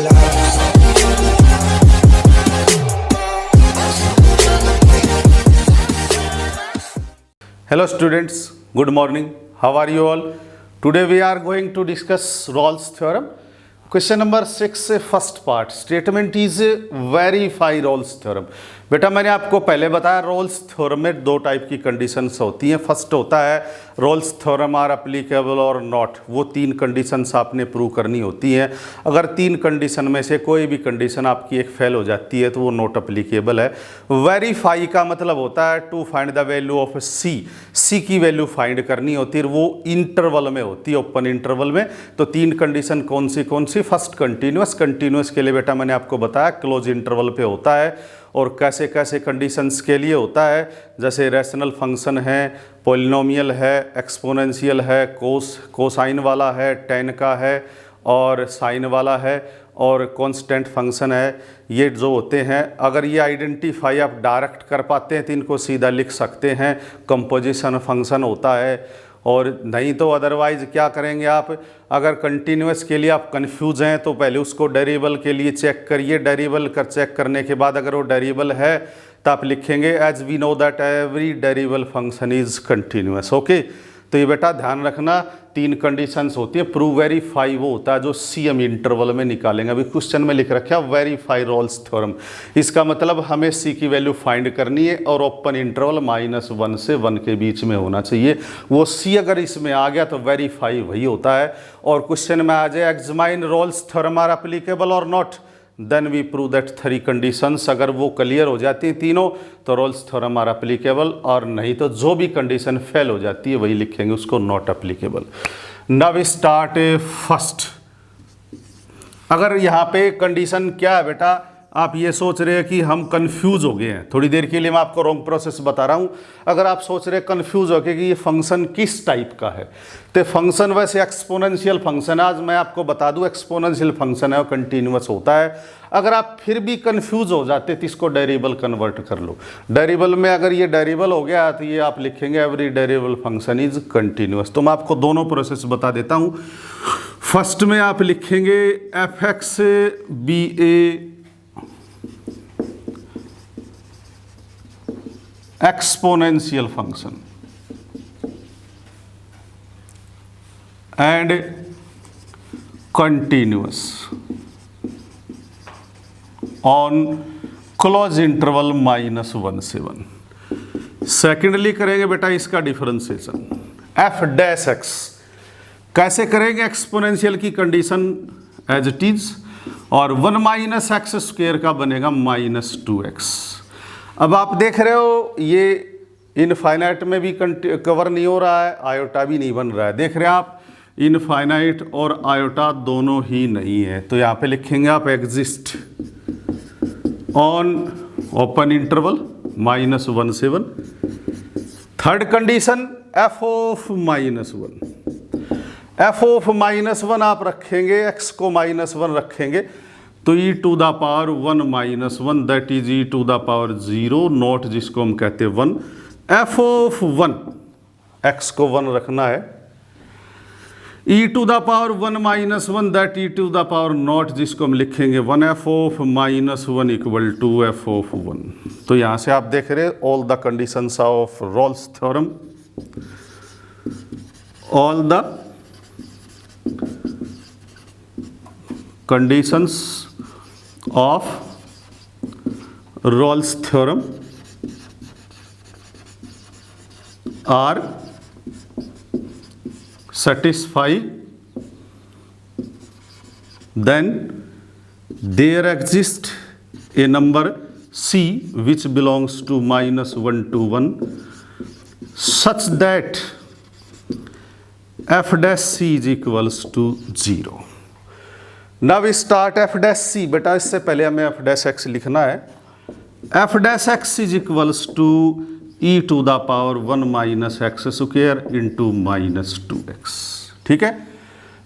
Hello students, good morning. How are you all? Today we are going to discuss Rawls theorem. Question number 6 first part. Statement is verify Rawls theorem. बेटा मैंने आपको पहले बताया Rawls theorem में दो type की conditions होती हैं. फर्स्ट होता है रॉल्स थ्योरम आर एप्लीकेबल और नॉट. वो तीन कंडीशंस आपने प्रूव करनी होती हैं. अगर तीन कंडीशन में से कोई भी कंडीशन आपकी एक फेल हो जाती है तो वो नॉट एप्लीकेबल है. वेरीफाई का मतलब होता है to find the value of C की वैल्यू फाइंड करनी होती है. वो इंटरवल में होती है, ओपन इंटरवल में. तो तीन कंडीशन कौन सी? फर्स्ट कंटिन्यूस के लिए बेटा मैंने आपको बताया क्लोज इंटरवल पे होता है. और कैसे कैसे कंडीशंस के लिए होता है, जैसे रैशनल फंक्शन है, पॉलिनोमियल है, एक्सपोनेंशियल है, कोसाइन वाला है, टेन का है और साइन वाला है और कांस्टेंट फंक्शन है. ये जो होते हैं अगर ये आइडेंटिफाई आप डायरेक्ट कर पाते हैं तो इनको सीधा लिख सकते हैं. कंपोजिशन फंक्शन होता है. और नहीं तो अदरवाइज क्या करेंगे आप, अगर कंटिन्यूस के लिए आप कंफ्यूज हैं तो पहले उसको डेरिवेबल के लिए चेक करिए. चेक करने के बाद अगर वो डेरिवेबल है तो आप लिखेंगे as we know that every derivable function is continuous. Okay, तो ये बेटा ध्यान रखना तीन कंडीशंस होती है. प्रूव वेरीफाई वो होता है जो सी हम इंटरवल में निकालेंगे. अभी क्वेश्चन में लिख रखा है वेरीफाई रॉल्स थ्योरम. इसका मतलब हमें सी की वैल्यू फाइंड करनी है और ओपन इंटरवल -1 से 1 के बीच में होना चाहिए. वो सी अगर इसमें आ गया तो वेरीफाई वही होता है. और क्वेश्चन में आ जाए examine Rolle's theorem are applicable और not, then we prove that three conditions. अगर वो क्लियर हो जाती हैं तीनों तो रॉल्स थ्योरम आर एप्लीकेबल, और नहीं तो जो भी कंडीशन फेल हो जाती है वही लिखेंगे उसको not applicable. Now we start first. अगर यहाँ पे कंडीशन क्या है बेटा, आप ये सोच रहे हैं कि हम कंफ्यूज हो गए हैं. थोड़ी देर के लिए मैं आपको रॉन्ग प्रोसेस बता रहा हूँ. अगर आप सोच रहे हैं कंफ्यूज हो गए कि ये फंक्शन किस टाइप का है, तो फंक्शन वैसे एक्सपोनेंशियल फंक्शन है. आज मैं आपको बता दूं एक्सपोनेंशियल फंक्शन है और कंटिन्यूस होता है. अगर आप फिर भी कंफ्यूज हो जाते तो इसको डेरिवेबल कन्वर्ट कर लो. डेरिवेबल में अगर ये डेरिवेबल हो गया तो ये आप लिखेंगे every derivable function is continuous. तो मैं आपको दोनों प्रोसेस बता देता हूँ. फर्स्ट में आप लिखेंगे f x be a exponential function and continuous on close interval -1 से 1. सेकेंडली करेंगे बेटा इसका डिफरेंशिएशन एफ डैश एक्स. कैसे करेंगे? एक्सपोनेंशियल की कंडीशन एज इट इज और 1 - x² का बनेगा -2x. अब आप देख रहे हो ये इनफाइनाइट में भी कवर नहीं हो रहा है, आयोटा भी नहीं बन रहा है. देख रहे हैं आप इनफाइनाइट और आयोटा दोनों ही नहीं है. तो यहाँ पे लिखेंगे आप एग्जिस्ट ऑन ओपन इंटरवल -1 से 1. Third condition f of -1. F of -1 आप रखेंगे, एक्स को -1 रखेंगे तो e to the power 1 - 1 that is e to the power 0 naught, जिसको हम कहते हैं 1. एफ ऑफ 1 एक्स को 1 रखना है. e to the power 1 - 1 that e to the power naught, जिसको हम लिखेंगे 1. F of -1 equal to F of 1. तो यहाँ से आप देख रहे हैं all the conditions of Rolle's theorem, all the conditions of Rawls theorem are satisfied, then there exists a number c which belongs to -1 to 1 such that f dash c is equals to 0. Now we start F dash C. बेटा इससे पहले हमें F dash X लिखना है. F dash X is equals to e to the power 1 - x² into -2x. ठीक है,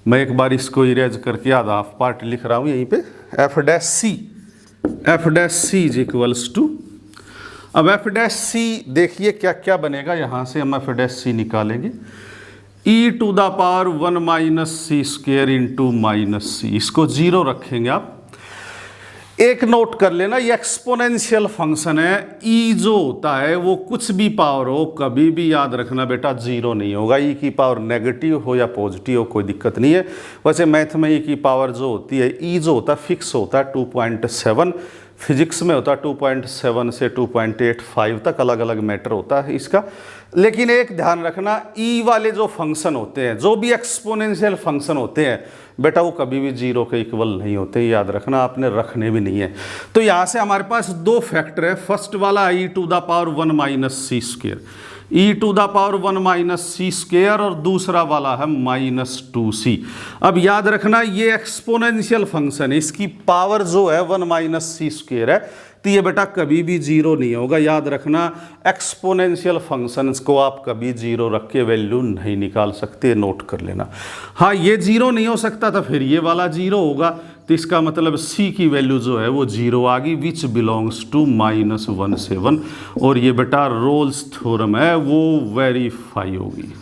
मैं एक बार इसको इरेज करके आधा हाफ पार्ट लिख रहा हूँ यहीं पे. F dash C is equals to, अब एफ डैश सी देखिए क्या क्या बनेगा. यहाँ से हम एफ डैश सी निकालेंगे e to the power 1 - c² into -c. इसको 0 रखेंगे आप. एक नोट कर लेना, ये एक्सपोनेंशियल फंक्शन है। ई जो होता है वो कुछ भी पावर हो, कभी भी याद रखना बेटा जीरो नहीं होगा। ई की पावर नेगेटिव हो या पॉजिटिव हो कोई दिक्कत नहीं है। वैसे मैथ में ई की पावर जो होती है, ई जो होता है फिक्स होता है 2.7, फिजिक्स में होता है 2.7 से 2.85 तक, अलग अलग मैटर होता है इसका। लेकिन एक ध्यान रखना, ई वाले जो फंक्शन होते हैं, जो भी एक्सपोनेंशियल फंक्शन होते हैं बेटा, वो कभी भी जीरो के इक्वल नहीं होते, याद रखना, आपने रखने भी नहीं है। तो यहाँ से हमारे पास दो फैक्टर है। फर्स्ट वाला E to the power 1 minus C square, E to the power 1 minus C square, और दूसरा वाला है -2c। अब याद रखना ये एक्सपोनेंशियल फंक्शन है, इसकी पावर जो है 1 माइनस सी स्क्वेयर है, तो ये बेटा कभी भी जीरो नहीं होगा। याद रखना एक्सपोनेंशियल फंक्शंस को आप कभी जीरो रख के वैल्यू नहीं निकाल सकते, नोट कर लेना। हाँ, ये जीरो नहीं हो सकता तो फिर ये वाला जीरो होगा, तो इसका मतलब c की वैल्यू जो है वो जीरो आ गई, विच बिलोंग्स टू -17, और ये बेटा रोल्स थ्योरम है वो वेरीफाई होगी।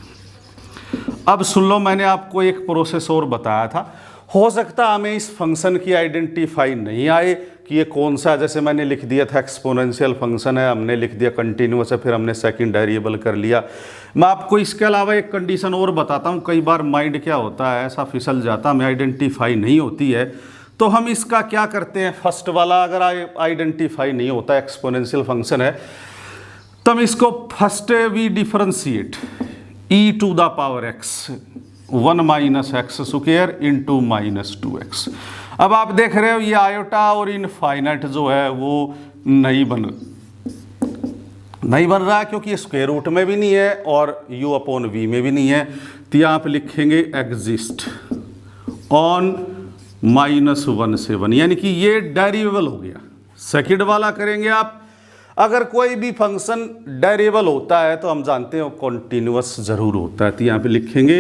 अब सुन लो, मैंने आपको एक प्रोसेस और बताया था। हो सकता हमें इस फंक्शन की आइडेंटिफाई नहीं आए कि ये कौन सा, जैसे मैंने लिख दिया था एक्सपोनेंशियल फंक्शन है, हमने लिख दिया कंटिन्यूअस है, फिर हमने सेकंड वेरिएबल कर लिया। मैं आपको इसके अलावा एक कंडीशन और बताता हूँ। कई बार माइंड क्या होता है, ऐसा फिसल जाता, हमें आइडेंटिफाई नहीं होती है, तो हम इसका क्या करते हैं, फर्स्ट वाला अगर आइडेंटिफाई नहीं होता, एक्सपोनेंशियल फंक्शन है, तो हम इसको first we differentiate e to the power x 1 minus x square into -2x। अब आप देख रहे हो ये आयोटा और इनफाइनाइट जो है वो नहीं बन रहा है, क्योंकि ये स्क्वायर रूट में भी नहीं है और u/v में भी नहीं है। तो यहाँ आप लिखेंगे एग्जिस्ट ऑन -1 से 1, यानी कि ये डेरिवेबल हो गया। सेकंड वाला करेंगे आप, अगर कोई भी फंक्शन डेरिवेबल होता है तो हम जानते हैं कॉन्टिन्यूअस जरूर होता है। तो यहाँ पे लिखेंगे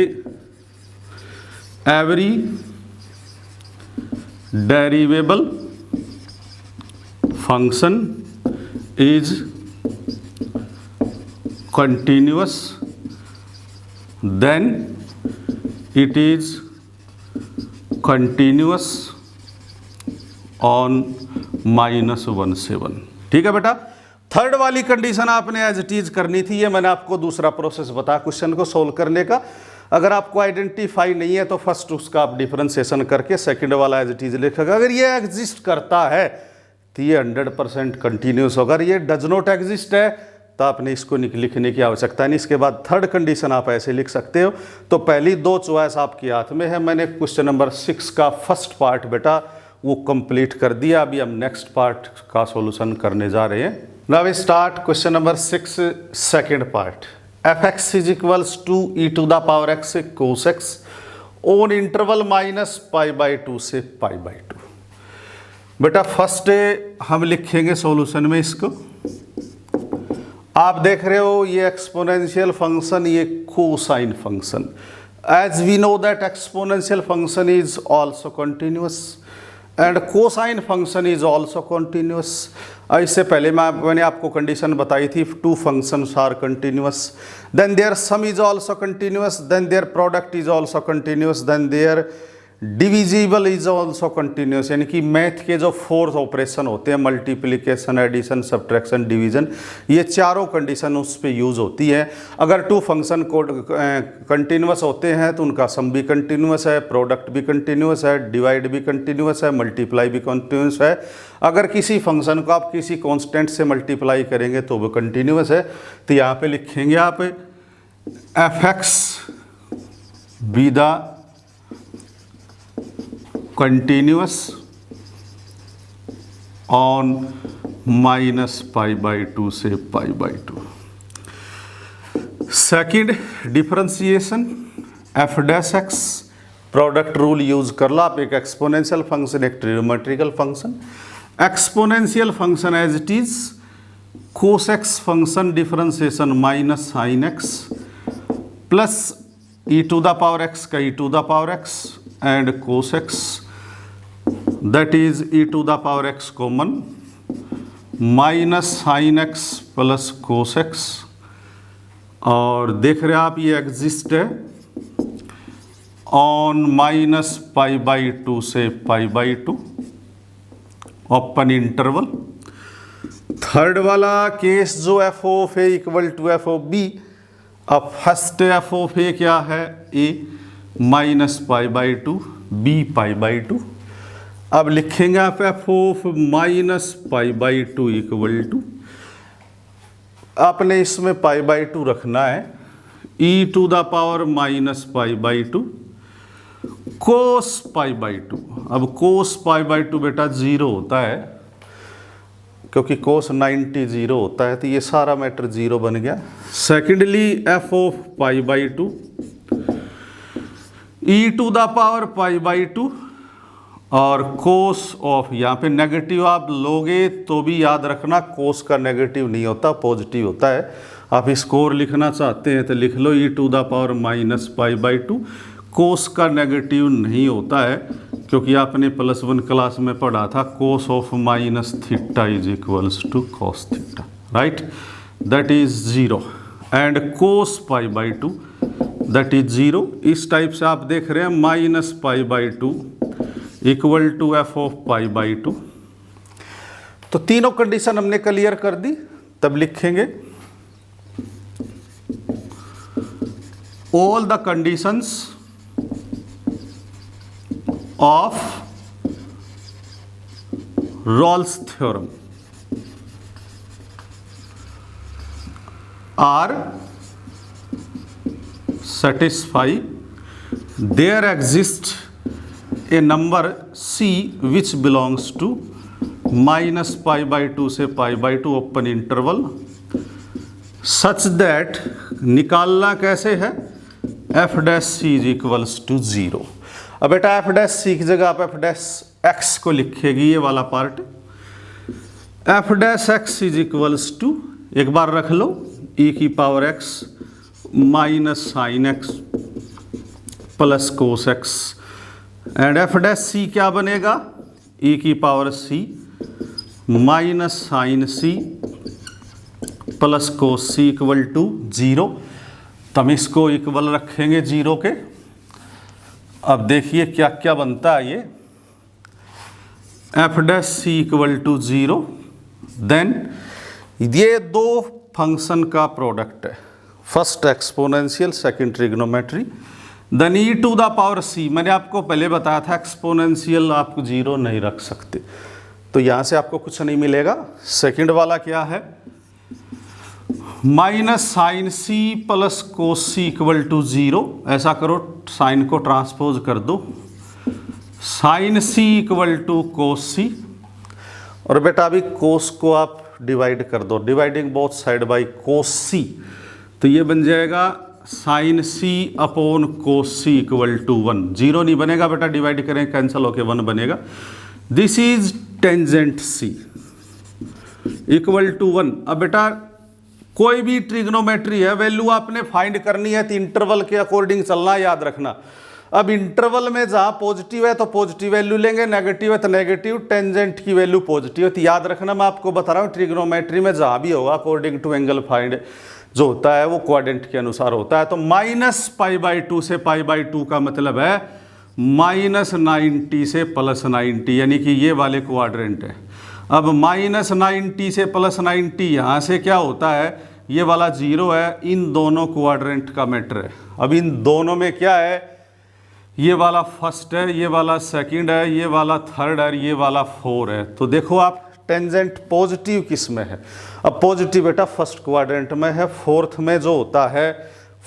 every derivable function is continuous, then it is continuous on -1 से 1। ठीक है बेटा। थर्ड वाली कंडीशन आपने एज इट इज करनी थी, ये मैंने आपको दूसरा प्रोसेस बताया क्वेश्चन को सोल्व करने का। अगर आपको आइडेंटिफाई नहीं है तो फर्स्ट उसका आप डिफरेंशिएशन करके सेकंड वाला एज इट इज लिखेगा। अगर ये एग्जिस्ट करता है तो ये 100% कंटिन्यूस होगा। अगर ये डज नॉट एग्जिस्ट है तो आपने इसको लिखने की आवश्यकता नहीं। इसके बाद थर्ड कंडीशन आप ऐसे लिख सकते हो। तो पहली दो चॉइस आपके हाथ में है। मैंने क्वेश्चन नंबर 6 का फर्स्ट पार्ट बेटा वो कंप्लीट कर दिया। अभी हम नेक्स्ट पार्ट का सॉल्यूशन करने जा रहे हैं। Now we start question number 6 second part. fx is equals to e to the power x cos x on interval -π/2 से π/2। बेटा फर्स्ट हम लिखेंगे सॉल्यूशन में इसको। आप देख रहे हो ये एक्सपोनेंशियल फंक्शन, ये cosine function. As we know that exponential function is also continuous and cosine function is also continuous. इससे पहले मैंने आपको कंडीशन बताई थी, two functions are continuous, then their sum is also continuous, then their product is also continuous, then their divisible is also continuous. यानी कि math के जो फोर्थ ऑपरेशन होते हैं, मल्टीप्लिकेशन, एडिशन, सब्ट्रैक्शन, डिवीजन, ये चारों कंडीशन उस पर यूज़ होती है। अगर टू फंक्शन को कंटिन्यूअस होते हैं तो उनका सम भी कंटिन्यूअस है, प्रोडक्ट भी कंटिन्यूअस है, डिवाइड भी कंटिन्यूअस है, मल्टीप्लाई भी कंटिन्यूअस है। अगर किसी फंक्शन को आप किसी कॉन्स्टेंट से मल्टीप्लाई करेंगे तो वो कंटिन्यूअस है। तो यहाँ पे लिखेंगे आप fx be the continuous on -π/2 से π/2। Second differentiation f dash x, product rule use कर लो आप। एक एक्सपोनेंशियल फंक्शन, एक trigonometrical function. Exponential function as it is cos x function differentiation -sin x plus e to the power x का e to the power x and cos x, that is e to the power x common -sin x plus cos x। और देख रहे हैं आप ये exist है on -π/2 से π/2। Open interval. Third वाला केस जो F of A equal to F of B, अब फर्स्ट एफ ऑफ ए क्या है, A minus pi by two, B pi by two. अब लिखेंगे आप F of minus pi by two equal to, आपने इसमें पाई बाई टू रखना है, E to the power minus pi by two cos pi by two. अब cos pi by two बेटा zero होता है, क्योंकि कोस 90 जीरो होता है, तो ये सारा मैटर जीरो बन गया। Secondly f of pi by two e to the power pi by two, और कोस ऑफ, यहाँ पे नेगेटिव आप लोगे तो भी याद रखना कोस का नेगेटिव नहीं होता, पॉजिटिव होता है। आप स्कोर लिखना चाहते हैं तो लिख लो e to the power minus pi by two, cos का नेगेटिव नहीं होता है, क्योंकि आपने +1 क्लास में पढ़ा था cos of minus theta is equals to cos theta, right, that is zero, and cos pi by two that is zero. इस टाइप से आप देख रहे हैं minus pi by two equal to F of pi by two. तो तीनों condition हमने clear कर दी। तब लिखेंगे all the conditions of Rolle's theorem are satisfy there exists a number c which belongs to minus pi by 2 से pi by 2 open interval such that, निकालना कैसे है, f dash c is equals to 0। अब बेटा f dash c की जगह आप f dash x को लिखेगी, ये वाला part, f dash x is equals to, एक बार रख लो, e की power x minus sine x plus cos x, and f dash c क्या बनेगा, ई की power c minus sine c plus cos C equal to 0। तो हम इसको इक्वल रखेंगे 0 के। अब देखिए क्या क्या बनता है, ये f dash c equal to 0, then ये दो फंक्शन का प्रोडक्ट है, first exponential, second trigonometry, then e to the power c. मैंने आपको पहले बताया था एक्सपोनेंशियल आप 0 नहीं रख सकते, तो यहाँ से आपको कुछ नहीं मिलेगा। सेकंड वाला क्या है, minus sine c plus cos C equal to 0। ऐसा करो, साइन को ट्रांसपोज कर दो, sine c equal to cos c, और बेटा अभी कोस को आप डिवाइड कर दो, dividing both side by cos c, तो ये बन जाएगा sine c upon cos C equal to 1। 0 नहीं बनेगा बेटा, डिवाइड करें कैंसिल होके 1 बनेगा। This is tangent c equal to 1। अब बेटा कोई भी ट्रिग्नोमेट्री है, वैल्यू आपने फाइंड करनी है तो इंटरवल के अकॉर्डिंग चलना, याद रखना। अब इंटरवल में जहाँ पॉजिटिव है तो पॉजिटिव वैल्यू लेंगे, नेगेटिव है तो नेगेटिव, टेंजेंट की वैल्यू पॉजिटिव है। तो याद रखना, मैं आपको बता रहा हूँ ट्रिग्नोमेट्री में जहाँ भी होगा अकॉर्डिंग टू एंगल फाइंड जो होता है वो क्वाड्रेंट के अनुसार होता है। तो माइनस पाई बाई 2 से पाई बाई 2 का मतलब है माइनस 90 से प्लस 90, यानी कि ये वाले क्वाड्रेंट है। अब माइनस 90 से प्लस 90 यहाँ से क्या होता है, ये वाला 0 है, इन दोनों क्वाड्रेंट का मैटर है। अब इन दोनों में क्या है, ये वाला फर्स्ट है, ये वाला सेकंड है, ये वाला थर्ड है, ये वाला 4 है। तो देखो आप टेंजेंट पॉजिटिव किस में है, अब पॉजिटिव बेटा फर्स्ट क्वाड्रेंट में है, फोर्थ में जो होता है,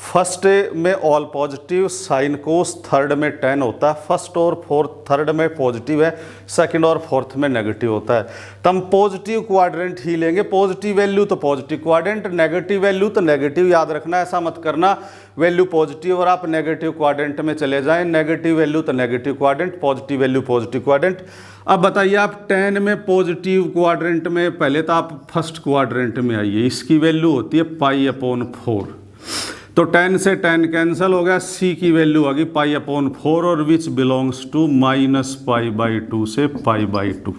फर्स्ट में all positive sine cos, third में टेन होता है, फर्स्ट और फोर्थ थर्ड में पॉजिटिव है, सेकंड और फोर्थ में नेगेटिव होता है। तो हम पॉजिटिव क्वाड्रेंट ही लेंगे, पॉजिटिव वैल्यू तो पॉजिटिव क्वाड्रेंट, नेगेटिव वैल्यू तो नेगेटिव, याद रखना, ऐसा मत करना वैल्यू पॉजिटिव और आप नेगेटिव क्वाड्रेंट में चले जाएं, नेगेटिव वैल्यू तो negative quadrant, positive value positive quadrant. अब बताइए आप 10 में पॉजिटिव क्वाड्रेंट में, पहले तो आप फर्स्ट क्वाड्रेंट में आइए, इसकी वैल्यू होती है π/4, तो 10 से 10 कैंसिल हो गया, c की वैल्यू आ गई π/4 और विच बिलोंग्स टू -π/2 से π/2।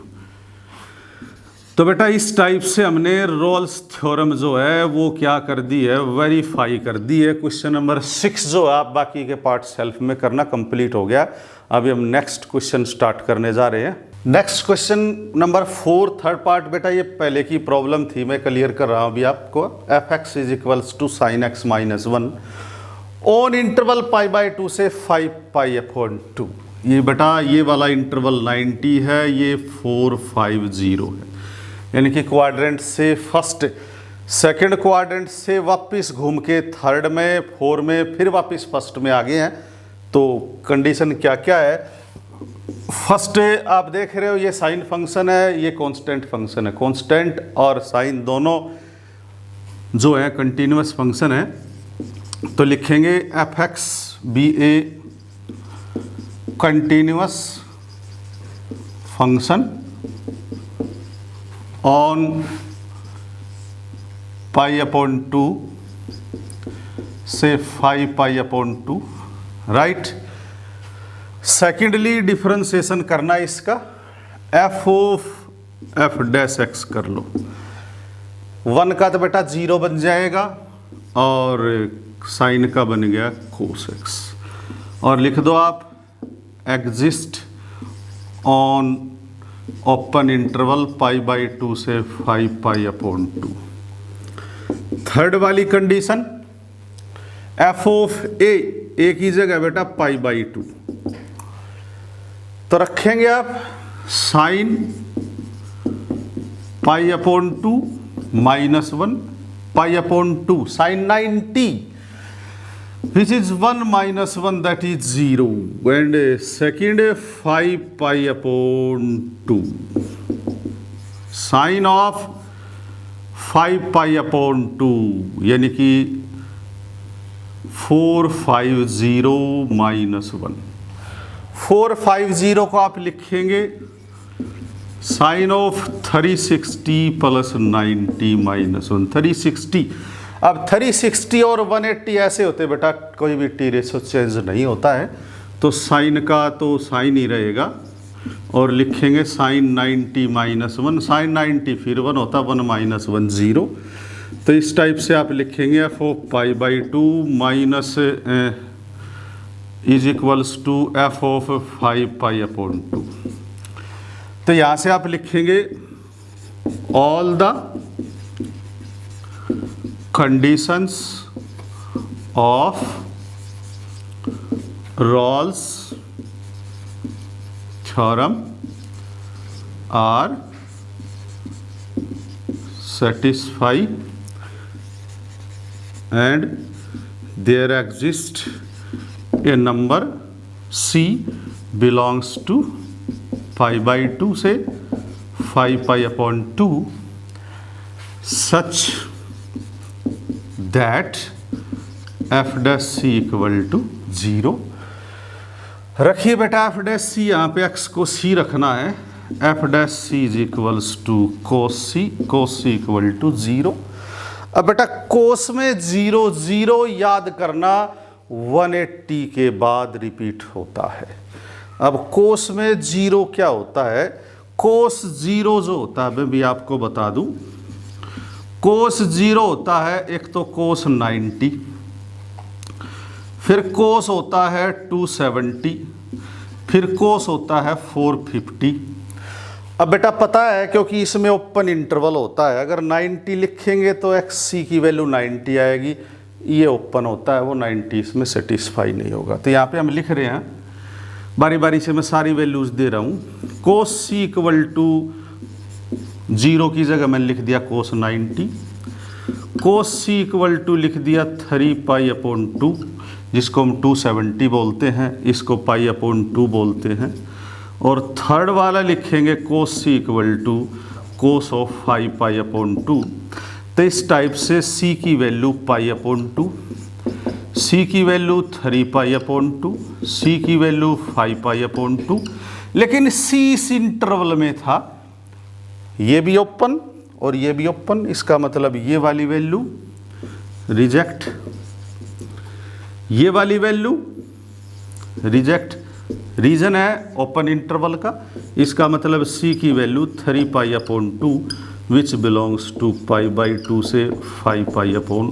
तो बेटा इस टाइप से हमने रोल्स थ्योरम जो है वो क्या कर दी है, वेरीफाई कर दी है। क्वेश्चन नंबर 6 जो आप बाकी के पार्ट सेल्फ में करना कंप्लीट हो गया। अभी हम नेक्स्ट क्वेश्चन स्टार्ट करने जा रहे हैं। Next question number 4 third part. बेटा ये पहले की प्रॉब्लम थी, मैं क्लियर कर रहा हूँ अभी आपको। F x is equals to sine x minus 1 on interval π/2 से 5π/2। ये बेटा ये वाला इंटरवल 90 है, ये 450 है, यानी कि क्वाड्रेंट से फर्स्ट सेकंड क्वाड्रेंट से वापस घूम के थर्ड में, 4 में, फिर वापस फर्स्ट में आ गए हैं। तो कंडीशन क्या क्या है? फर्स्ट आप देख रहे हो ये साइन फंक्शन है, ये कांस्टेंट फंक्शन है। कांस्टेंट और साइन दोनों जो है कंटिन्यूअस फंक्शन है, तो लिखेंगे f x be a continuous function on π/2 से 5π/2, राइट। सेकेंडली डिफरेंशिएशन करना है इसका, f of f dash x कर लो। 1 का तो बेटा 0 बन जाएगा और साइन का बन गया कोस एक्स, और लिख दो आप एग्जिस्ट ऑन ओपन इंटरवल π/2 से 5π/2। थर्ड वाली कंडीशन एफ ऑफ ए की जगह बेटा π/2, तो रखेंगे आप sine π/2 minus 1 π/2 sine 90 which is 1 minus 1 that is 0, and second 5π/2 sign of 5π/2 यानी कि 450 माइनस 1। 450 को आप लिखेंगे साइन ऑफ 360 प्लस 90 माइनस 1। 360, अब 360 और 180 ऐसे होते बेटा, कोई भी टी रेशो चेंज नहीं होता है, तो साइन का तो साइन ही रहेगा, और लिखेंगे साइन 90 माइनस 1। साइन 90 फिर 1 होता, 1 माइनस 1 0। तो इस टाइप से आप लिखेंगे f of π/2 minus is equals to F of 5π/2। तो यहाँ से आप लिखेंगे all the conditions of Rolle's theorem are satisfy and there exists a number c belongs to π/2 से 5π/2 such that f dash c equal to 0। रखिए बेटा F dash सी, यहाँ पे एक्स को सी रखना है। F dash C is equals to cos C equal to 0। अब बेटा कोस में 0 0 याद करना 180 के बाद रिपीट होता है। अब कोस में 0 क्या होता है? कोस 0 जो होता है मैं भी आपको बता दूं, कोस 0 होता है एक तो कोस 90, फिर कोस होता है 270, फिर कोस होता है 450। अब बेटा पता है क्योंकि इसमें ओपन इंटरवल होता है, अगर 90 लिखेंगे तो एक्स सी की वैल्यू 90 आएगी, ये ओपन होता है वो 90 इसमें सेटिस्फाई नहीं होगा। तो यहाँ पे हम लिख रहे हैं, बारी बारी से मैं सारी वैल्यूज दे रहा हूँ। कोस सी इक्वल टू 0 की जगह मैंने लिख दिया कोस 90, कोस सी इक्वल टू लिख दिया 3π/2 जिसको हम 270 बोलते हैं, इसको π/2 बोलते हैं, और थर्ड वाला लिखेंगे कोस सी इक्वल टू कोस ऑफ 5π/2। तो इस टाइप से सी की वैल्यू π/2, सी की वैल्यू 3π/2, सी की वैल्यू 5π/2, लेकिन सी इस इंटरवल में था, ये भी ओपन और ये भी ओपन, इसका मतलब ये वाली वैल्यू रिजेक्ट, ये वाली वैल्यू रिजेक्ट। रीजन है ओपन इंटरवल का, इसका मतलब सी की वैल्यू 3π/2 विच बिलोंग्स टू π/2 से 5π/2।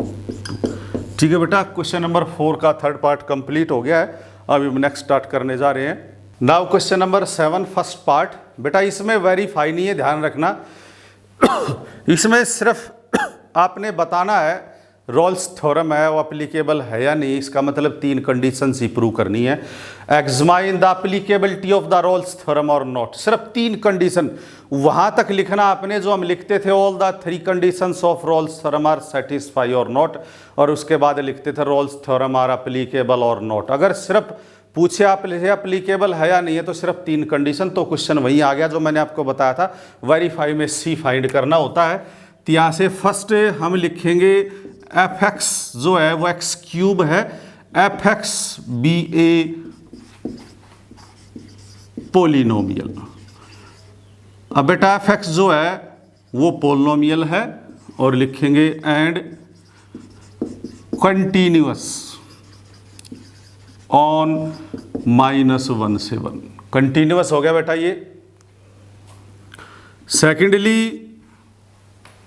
ठीक है बेटा, क्वेश्चन नंबर 4 का थर्ड पार्ट कंप्लीट हो गया है। अब हम नेक्स्ट स्टार्ट करने जा रहे हैं now question number 7 first part. बेटा इसमें वेरीफाई नहीं है, ध्यान रखना। इसमें सिर्फ आपने बताना है रॉल्स थ्योरम है वो एप्लीकेबल है या नहीं, इसका मतलब 3 कंडीशंस ही प्रूव करनी है। Examine the applicability of the Rolle's theorem और नॉट, सिर्फ 3 कंडीशन वहां तक लिखना आपने जो हम लिखते थे, all the 3 conditions of Rolle's theorem are satisfy और नॉट, और उसके बाद लिखते थे रॉल्स थ्योरम आर एप्लीकेबल और नॉट। अगर सिर्फ पूछे आप एप्लीकेबल है या नहीं है तो सिर्फ 3 कंडीशन, तो क्वेश्चन वही आ गया जो मैंने आपको बताया था, वेरीफाई में सी फाइंड करना होता है। तो यहाँ से फर्स्ट हम लिखेंगे एफ एक्स जो है वो एक्स क्यूब है, F x be A polynomial. अब बेटा एफ एक्स जो है वो पोलिनोमियल है और लिखेंगे एंड कंटिन्यूअस ऑन -1 से 1, कंटिन्यूअस हो गया बेटा ये। सेकेंडली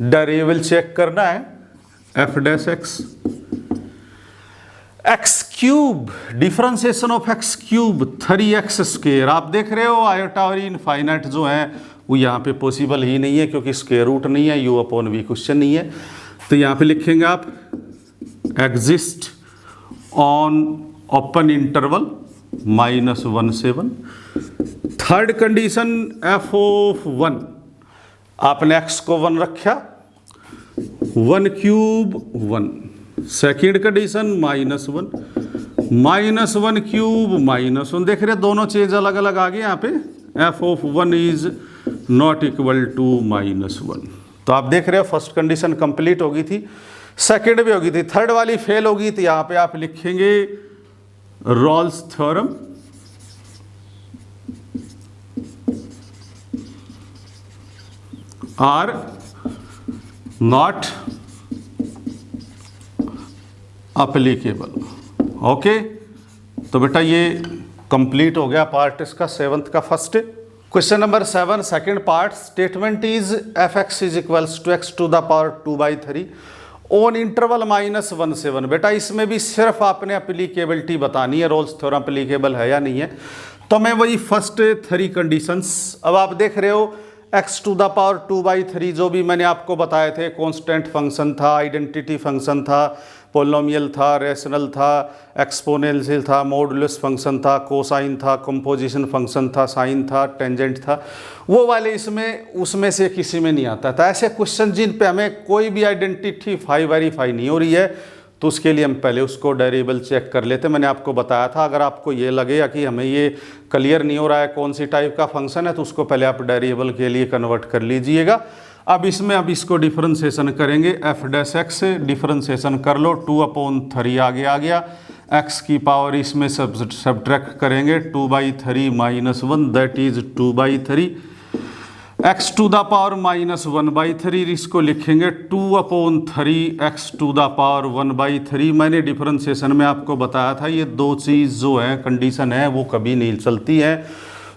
डेरिवेबल चेक करना है, F dash x x cube, differentiation of x cube 3x square. आप देख रहे हो आयोटा और इनफाइनाइट जो है वो यहाँ पे पॉसिबल ही नहीं है क्योंकि स्क्वायर रूट नहीं है, u अपॉन v क्वेश्चन नहीं है। तो यहाँ पे लिखेंगे आप एग्जिस्ट ऑन ओपन इंटरवल -1 से 1। थर्ड कंडीशन f ऑफ 1, आपने x को 1 रखा, 1 क्यूब 1। Second condition -1 cube -1। देख रहे दोनों चीज अलग अलग आ गए यहाँ पे, f of 1 is not equal to -1। तो आप देख रहे हो फर्स्ट कंडीशन कंप्लीट हो गई थी, सेकेंड भी होगी थी, थर्ड वाली फेल होगी। तो यहाँ पे आप लिखेंगे Rolle's theorem are not applicable. Okay, तो बेटा ये कंप्लीट हो गया पार्ट इसका 7th का first. Question number 7 second part, statement is f x is equals to x to the power 2/3 on interval -1 से 1। बेटा इसमें भी सिर्फ आपने एप्लीकेबिलिटी बतानी है, रोल्स थ्योरम एप्लीकेबल है या नहीं है। तो मैं वही फर्स्ट 3 कंडीशंस, अब आप देख रहे हो x टू द पावर 2/3 जो भी मैंने आपको बताए थे, कांस्टेंट फंक्शन था, आइडेंटिटी फंक्शन था, पोलिनोमियल था, रेशनल था, एक्सपोनेंशियल था, मॉडुलस फंक्शन था, कोसाइन था, कंपोजिशन फंक्शन था, साइन था, टेंजेंट था, वो वाले इसमें उसमें से किसी में नहीं आता था। ऐसे क्वेश्चन जिन पे हमें कोई भी आइडेंटिटी वेरीफाई नहीं हो रही है तो उसके लिए हम पहले उसको डेरिवेबल चेक कर लेते। मैंने आपको बताया था अगर आपको ये लगेगा कि हमें ये क्लियर नहीं हो रहा है कौन सी टाइप का फंक्शन है तो उसको पहले आप डेरिवेबल के लिए कन्वर्ट कर लीजिएगा। अब इसको डिफरेंशिएशन करेंगे, एफ डैश एक्स से डिफरेंशिएशन कर लो, 2/3 आगे आ गया, एक्स की पावर इसमें सब्ट्रैक्ट करेंगे 2/3 -1 that is 2/3, x to the power -1/3 इसको लिखेंगे 2/3 एक्स टू द पावर 1/3। मैंने डिफरेंशिएशन में आपको बताया था ये 2 चीज़ जो है कंडीशन है वो कभी नहीं चलती है।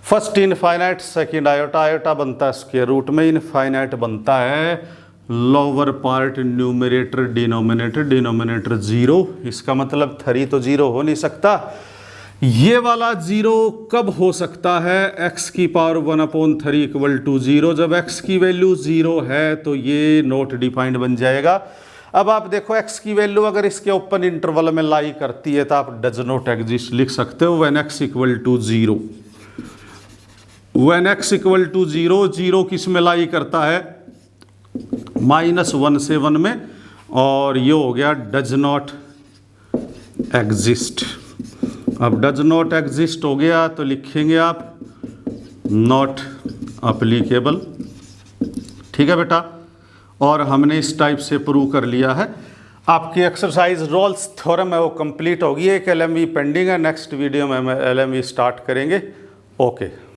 First infinite, second iota, iota बनता है स्क्वायर रूट में, इनफाइनाइट बनता है lower part numerator denominator, denominator 0। इसका मतलब 3 तो 0 हो नहीं सकता। ये वाला 0 कब हो सकता है, x की पावर 1/3 इक्वल टू 0, जब x की वैल्यू 0 है तो ये नॉट डिफाइंड बन जाएगा। अब आप देखो x की वैल्यू अगर इसके ओपन इंटरवल में लाई करती है तो आप डज नॉट एग्जिस्ट लिख सकते हो when x equal to 0। When x equal to 0, 0 किस में लाई करता है, -1 से 1 में, और ये हो गया डज नॉट एग्जिस्ट। अब डज नॉट एग्जिस्ट हो गया तो लिखेंगे आप नॉट एप्लीकेबल। ठीक है बेटा, और हमने इस टाइप से प्रूव कर लिया है। आपकी एक्सरसाइज रॉल्स थ्योरम है वो कंप्लीट होगी, एक LMV पेंडिंग है, नेक्स्ट वीडियो में हम LMV स्टार्ट करेंगे। ओके।